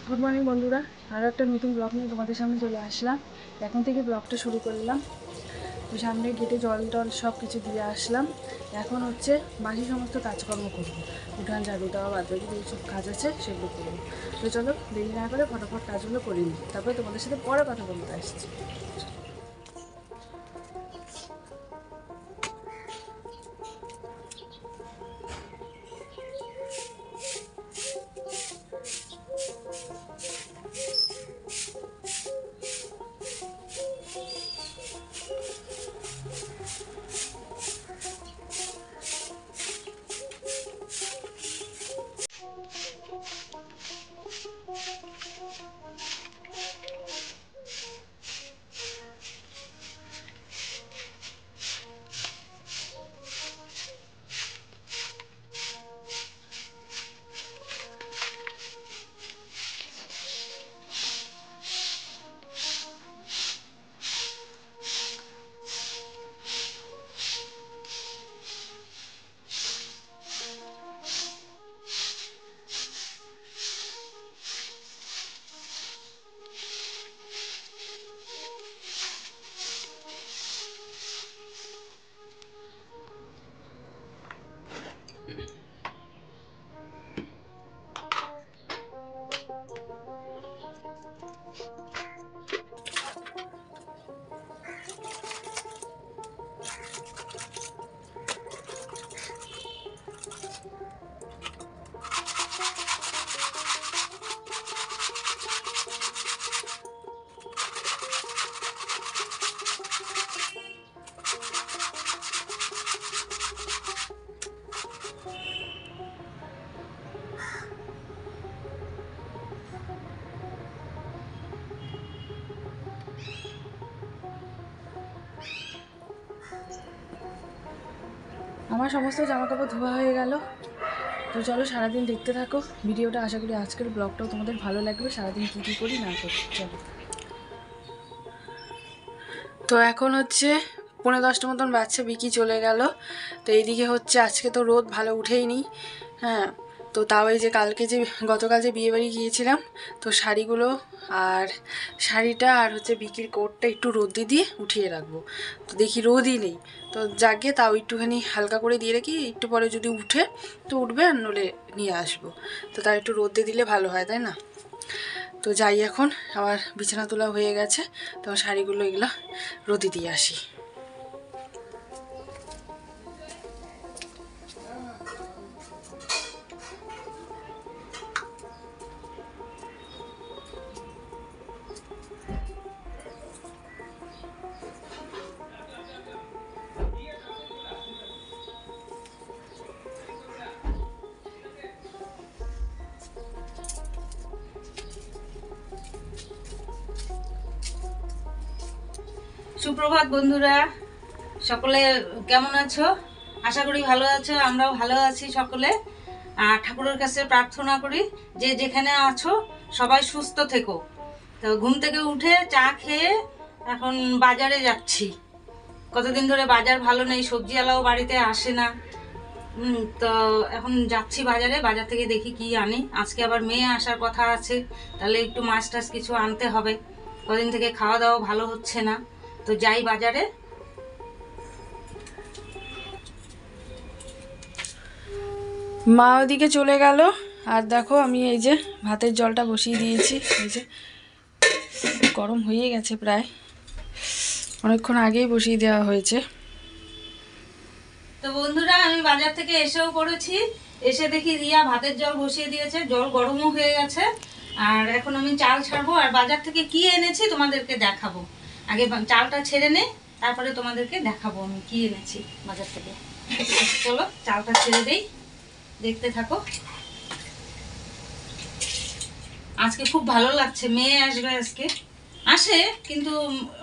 Good morning বন্ধুরা, আরও একটা নতুন ব্লগ নিয়ে তোমাদের সামনে চলে আসলাম। এখন থেকে ব্লগটা শুরু করলাম। তো সামনে গেটে জল টল সব কিছু দিয়ে আসলাম। এখন হচ্ছে বাকি সমস্ত কাজকর্ম করবো, উঠান ঝাড়ু দেওয়া বাদ বাকি যেসব কাজ আছে সেগুলো করবো। তো চলো দেরি না করে ফটাফট কাজগুলো করে নিই, তারপরে তোমাদের সাথে পরে কথা বলতে আসছি। আমার সমস্ত জামাকাপড় ধোয়া হয়ে গেল। তো চলো সারাদিন দেখতে থাকো ভিডিওটা। আশা করি আজকের ব্লগটাও তোমাদের ভালো লাগবে, সারাদিন কী কী করি না করি। চলো। তো এখন হচ্ছে 9:30 মতন বাচ্চা, বিকি চলে গেল। তো এইদিকে হচ্ছে আজকে তো রোদ ভালো উঠেইনি, হ্যাঁ। তো তাও এই যে গতকাল যে বিয়েবাড়ি গিয়েছিলাম, তো শাড়িগুলো আর শাড়িটা আর হচ্ছে বিকির কোটটা একটু রোদে দিয়ে উঠিয়ে রাখবো। তো দেখি রোদই নেই, তো জাগে তাও একটুখানি হালকা করে দিয়ে রাখি, একটু পরে যদি উঠে তো উঠবে, আর নলে নিয়ে আসবো। তো তার একটু রোদে দিলে ভালো হয়, তাই না? তো যাই, এখন আমার বিছানা তোলা হয়ে গেছে, তো শাড়িগুলো এগুলো রোদে দিয়ে আসি। সুপ্রভাত বন্ধুরা, সকলে কেমন আছো? আশা করি ভালো আছো, আমরাও ভালো আছি সকলে। আর ঠাকুরের কাছে প্রার্থনা করি যে যেখানে আছো সবাই সুস্থ থেকো। তো ঘুম থেকে উঠে চা খেয়ে এখন বাজারে যাচ্ছি। কতদিন ধরে বাজার ভালো নেই, সবজিওয়ালাও বাড়িতে আসে না। তো এখন যাচ্ছি বাজারে, বাজার থেকে দেখি কি আনি। আজকে আবার মেয়ে আসার কথা আছে, তাহলে একটু মাছ টাছ কিছু আনতে হবে। কদিন থেকে খাওয়া দাওয়া ভালো হচ্ছে না, তো যাই বাজারে। মা ওদিকে চলে গেল, আর দেখো আমি এই যে ভাতের জলটা বসিয়ে দিয়েছি। এই যে গরম হয়ে গেছে, প্রায় অনেকক্ষণ আগেই বসিয়ে দেওয়া হয়েছে। তো বন্ধুরা, আমি বাজার থেকে এসেও পড়েছি। এসে দেখি রিয়া ভাতের জল বসিয়ে দিয়েছে, জল গরমও হয়ে গেছে। আর এখন আমি চাল ছাড়বো, আর বাজার থেকে কি এনেছি তোমাদেরকে দেখাবো। আগে চালটা ছেড়ে নে, তারপরে তোমাদেরকে দেখাবো আমি কি এনেছি বাজার থেকে। চলো চালটা ছেড়ে দেই, দেখতে থাকো। আজকে খুব ভালো লাগছে। মেয়ে আসবে আজকে, আসে কিন্তু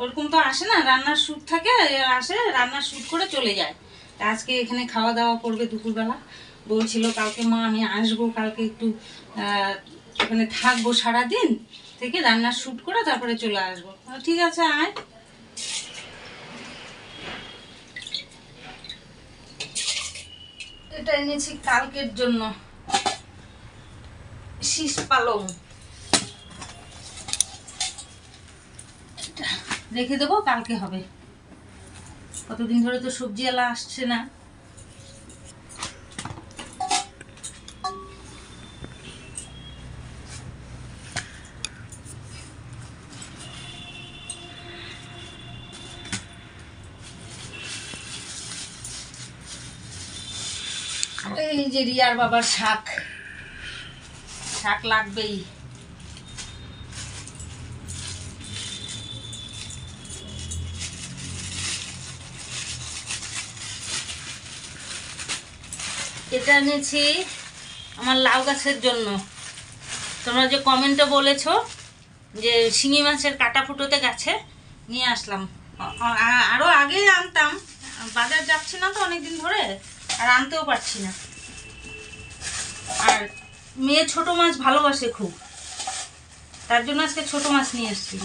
ওরকম তো আসে না, রান্নার শ্যুট থাকে, আসে রান্নার শ্যুট করে চলে যায়। তা আজকে এখানে খাওয়া দাওয়া করবে দুপুরবেলা। বলছিল কালকে মা আমি আসবো, কালকে একটু এখানে থাকবো সারাদিন, থেকে রান্নার শ্যুট করে তারপরে চলে আসবো। ঠিক আছে আয়। এটা এনেছি কালকের জন্য, শীষ পালং। রেখে দেবো, কালকে হবে। কতদিন ধরে তো সবজি আলা আসছে না। এই যে রিয়ার বাবার শাক, শাক লাগবেই। এটা এনেছি আমার লাউ গাছের জন্য। তোমরা যে কমেন্টে বলেছো যে শিঙি মাছের কাটা ফুটোতে গেছে, নিয়ে আসলাম। আরও আগেই আনতাম, বাজার যাচ্ছি না তো অনেকদিন ধরে, আর আনতেও পারছি না। আর মেয়ে ছোট মাছ ভালোবাসে খুব, তার জন্য আজকে ছোট মাছ নিয়ে এসেছি।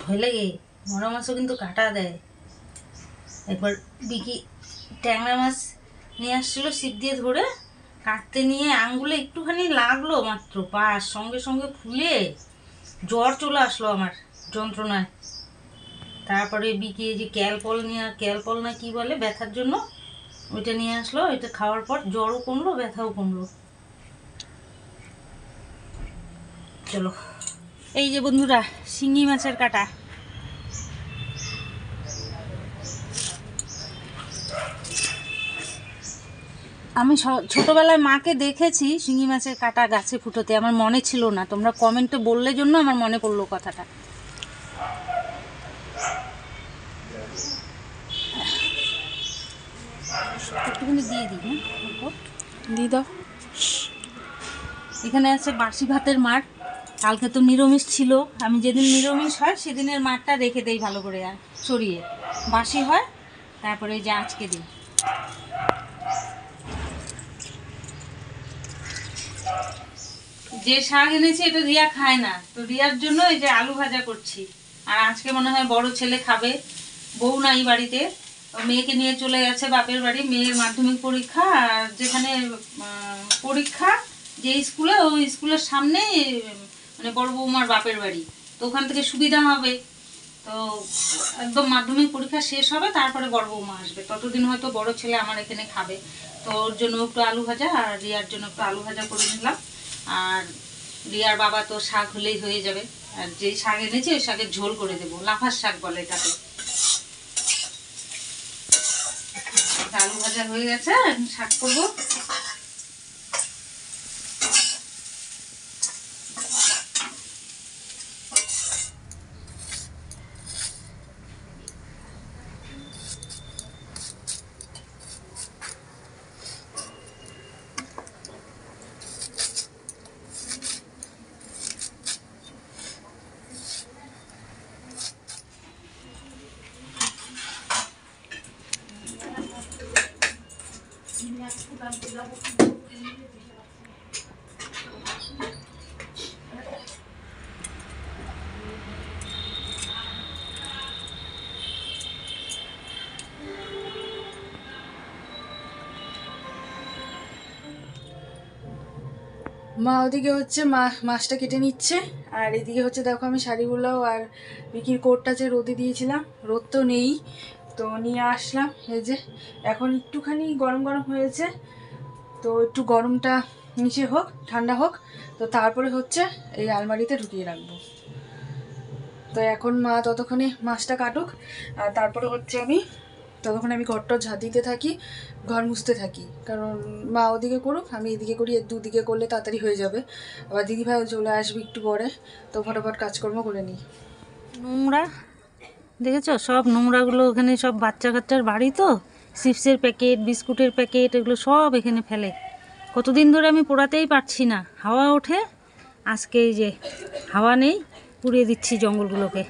ভয় লাগে, মরা মাছও কিন্তু কাটা দেয়। একবার বিকি ট্যাংরা মাছ নিয়ে আসছিল, ছিপ দিয়ে ধরে কাটতে নিয়ে আঙ্গুলে একটুখানি লাগলো মাত্র, পাশ সঙ্গে সঙ্গে ফুলে জ্বর চলে আসলো আমার যন্ত্রণায়। তারপরে বিকি যে ক্যালপল না কি বলে ব্যথার জন্য, ওইটা নিয়ে আসলো। ওইটা খাওয়ার পর জ্বরও কমলো, ব্যথাও কমলো। চলো, এই যে বন্ধুরা শিঙি মাছের কাটা। আমি ছোটবেলায় মাকে দেখেছি শিঙি মাছের কাটা গাছে ফুটোতে, আমার মনে ছিল না। তোমরা কমেন্টে বললে জন্য আমার মনে পড়লো কথাটা। একটুখানি দিয়ে দিই, হ্যাঁ দিয়ে দাও। এখানে আছে বাসি ভাতের মার। কালকে তো নিরামিষ ছিল, আমি যেদিন নিরামিষ হয় সেদিনের মারটা রেখে দেই ভালো করে, আর সরিয়ে বাসি হয়, তারপরে যে আজকে দিই। যে শাক এনেছি এটা রিয়া খায় না, তো রিয়ার জন্য এই যে আলু ভাজা করছি। আর আজকে মনে হয় বড় ছেলে খাবে, বউ নাই বাড়িতে, মেয়েকে নিয়ে চলে গেছে বাপের বাড়ি। মেয়ের মাধ্যমিক পরীক্ষা, আর যেখানে পরীক্ষা যে স্কুলে, ওই স্কুলের সামনে মানে বড় বৌমার বাপের বাড়ি, তো ওখান থেকে সুবিধা হবে। তো একদম মাধ্যমিক পরীক্ষা শেষ হবে, তারপরে বড় বৌমা আসবে, ততদিন হয়তো বড় ছেলে আমার এখানে খাবে। তো ওর জন্য একটু আলু ভাজা, আর রিয়ার জন্য একটু আলু ভাজা করে নিলাম। আর রিয়ার বাবা তো শাক হলেই হয়ে যাবে। আর যে শাক এনেছি ওই শাকের ঝোল করে দেবো, লাফার শাক বলে এটাকে। আলু ভাজা হয়ে গেছে, শাক করবো। মা ওদিকে হচ্ছে মাছটা কেটে নিচ্ছে, আর এদিকে হচ্ছে দেখো আমি শাড়িগুলো আর বিকির কোটটা যে রোদে দিয়েছিলাম, রোদ তো নেই, তো নিয়ে আসলাম। এই যে এখন একটুখানি গরম গরম হয়েছে, তো একটু গরমটা নিচে হোক, ঠান্ডা হোক, তো তারপরে হচ্ছে এই আলমারিতে ঢুকিয়ে রাখবো। তো এখন মা ততক্ষণে মাছটা কাটুক, আর তারপরে হচ্ছে আমি ততক্ষণ আমি ঘরটা ঝাঁট দিতে থাকি, ঘর মুছতে থাকি, কারণ মা ওদিকে করুক, আমি এদিকে করি, দুদিকে করলে তাড়াতাড়ি হয়ে যাবে। আবার দিদিভাইও চলে আসবে একটু পরে, তো ফটাফট কাজকর্ম করে নিই। নোংরা দেখেছো সব নোংরাগুলো ওখানে, সব বাচ্চা কাচ্চার বাড়ি তো, চিপসের প্যাকেট, বিস্কুটের প্যাকেট, এগুলো সব এখানে ফেলে। কতদিন ধরে আমি পোড়াতেই পারছি না, হাওয়া ওঠে, আজকে এই যে হাওয়া নেই, পুড়িয়ে দিচ্ছি জঙ্গলগুলোকে।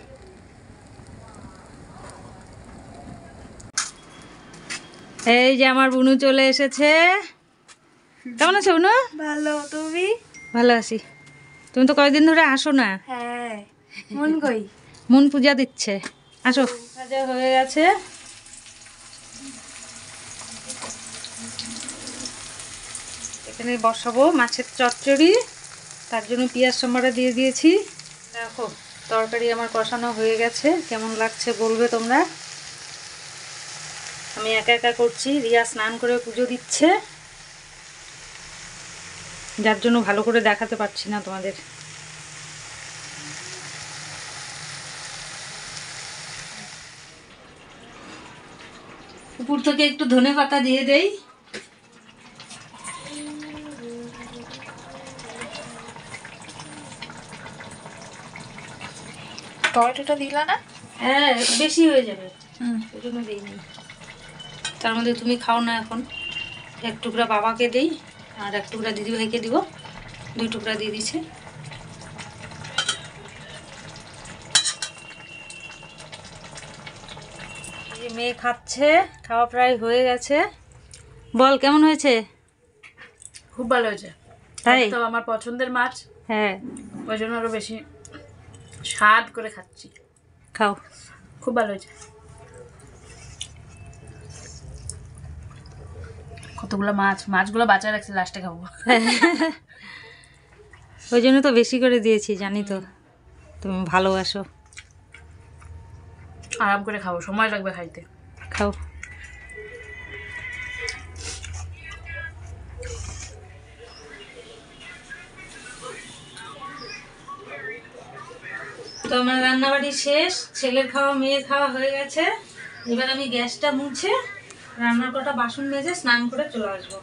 এই যে আমার বুনু চলে এসেছে। কেমন আছো বুনু? ভালো, তুমি? ভালো আছি। তুমি তো কয়েকদিন ধরে আসো না। হ্যাঁ, মন কই? মন পূজা দিচ্ছে, আসো। ভাজা হয়ে গেছে, এখানে বসাবো মাছের চচ্চড়ি, তার জন্য পেঁয়াজ সম্বারা দিয়ে দিয়েছি। দেখো তরকারি আমার কষানো হয়ে গেছে, কেমন লাগছে বলবে তোমরা। আমি একা একা করছি, রিয়া স্নান করে পুজো দিচ্ছে, যার জন্য ভালো করে দেখাতে পারছি না তোমাদের। উপর থেকে একটু ধনে পাতা দিয়ে দেই। টমেটোটা দিলা না? হ্যাঁ, বেশি হয়ে যাবে, ওই জন্য দিইনি। তার মধ্যে তুমি খাও না এখন, এক টুকরা বাবাকে দেই আর এক টুকরা দিদিভাইকে দিব, 2 টুকরা দিয়ে দিছে। এই মেয়ে খাচ্ছে, খাওয়া প্রায় হয়ে গেছে। বল কেমন হয়েছে? খুব ভালো হয়েছে। তাই তো আমার পছন্দের মাছ, হ্যাঁ, ওই জন্য আরো বেশি স্বাদ করে খাচ্ছি। খাও। খুব ভালো হয়েছে। কতগুলো মাছগুলো বাঁচায় রাখছি, লাস্টে খাবো। ওই জন্য তো বেশি করে দিয়েছি, জানি তো তুমি ভালোবাসো। আরাম করে খাবো, সময় লাগবে খাইতে। খাও। তো আমার রান্নাবাড়ি শেষ, ছেলের খাওয়া মেয়ের খাওয়া হয়ে গেছে। এবার আমি গ্যাসটা মুছে রান্নার কটা বাসন মেজে স্নান করে চলে আসবো।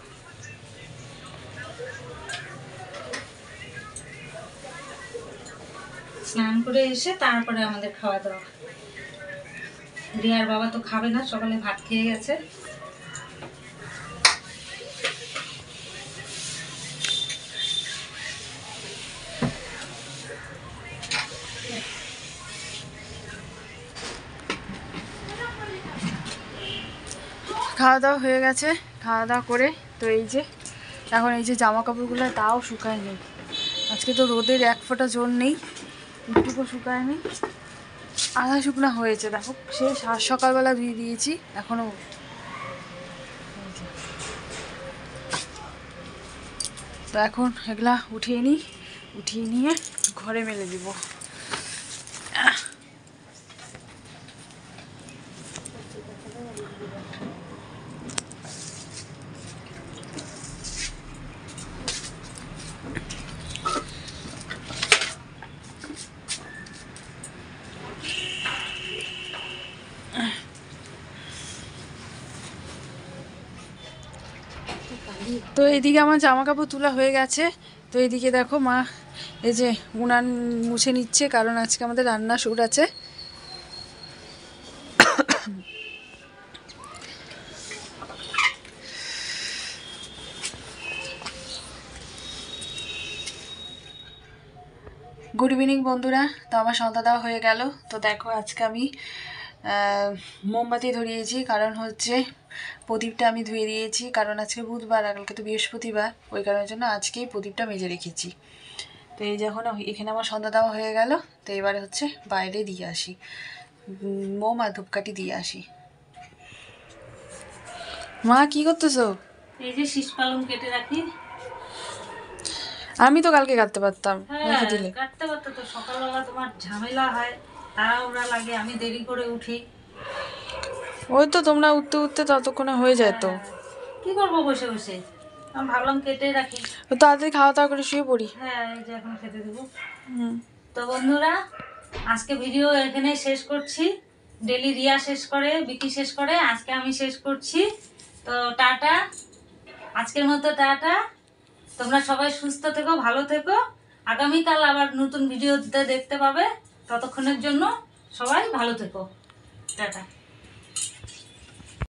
স্নান করে এসে তারপরে আমাদের খাওয়া দাওয়া। রিয়ার বাবা তো খাবে না, সকালে ভাত খেয়ে গেছে। খাওয়া দাওয়া হয়ে গেছে, খাওয়া দাওয়া করে তো এই যে এখন এই যে জামা কাপড়গুলো তাও শুকায়নি। আজকে তো রোদের এক ফোঁটা জোর নেই, একটুকু শুকায়নি, আধা শুকনা হয়েছে। দেখো সে সকালবেলা ধুয়ে দিয়েছি, এখনও। তো এখন এগুলা উঠিয়ে নিই, উঠিয়ে নিয়ে ঘরে মেলে দিব। তো এইদিকে আমার জামা কাপড় তোলা হয়ে গেছে। তো এইদিকে দেখো মা এই যে উনান মুছে নিচ্ছে, কারণ আজকে আমাদের রান্না শুরু আছে। গুড ইভিনিং বন্ধুরা। তো আমার সন্ধ্যা দেওয়া হয়ে গেল। তো দেখো আজকে আমি মোমবাতি ধরিয়েছি, কারণ হচ্ছে প্রদীপটা আমি ধুয়ে দিয়েছি, কারণ আজকে বুধবার আর কালকে তো বৃহস্পতিবার, ওই কারণের জন্য আজকেই প্রদীপটা মেজে রেখেছি। তো এই যখন এখানে আমার সন্ধ্যা দেওয়া হয়ে গেল, তো এবারে হচ্ছে বাইরে দিয়ে আসি, মোম আর ধূপকাঠি দিয়ে আসি। মা কি করতেছো? এই যে শীষ পালং কেটে রাখি। আমি তো কালকে কাটতে পারতাম, হ্যাঁ, রেখে দিলে। কাটতে পারতো তো, সকালবেলা তোমার ঝামেলা হয়, তাড়াহুড়া লাগে, আমি দেরি করে উঠি। ওই তো তোমরা উঠতে উঠতে ততক্ষণে হয়ে যায়। তো কি করবো বসে বসে, আমি ভাবলাম কেটে রাখি। তো তাড়াতাড়ি খাওয়া দাওয়া করে শুয়ে পড়ি। হ্যাঁ, এই যে এখন খেতে দেবো। হুম। তো বন্ধুরা, আজকে ভিডিও এখানে শেষ করছি। ডেলি রিয়া শেষ করে, বিকি শেষ করে, আজকে আমি শেষ করছি। তো টাটা, আজকের মতো টাটা। তোমরা সবাই সুস্থ থেকো, ভালো থেকো। আগামীকাল আবার নতুন ভিডিওতে দেখতে পাবে। ততক্ষণের জন্য সবাই ভালো থেকো। টাটা।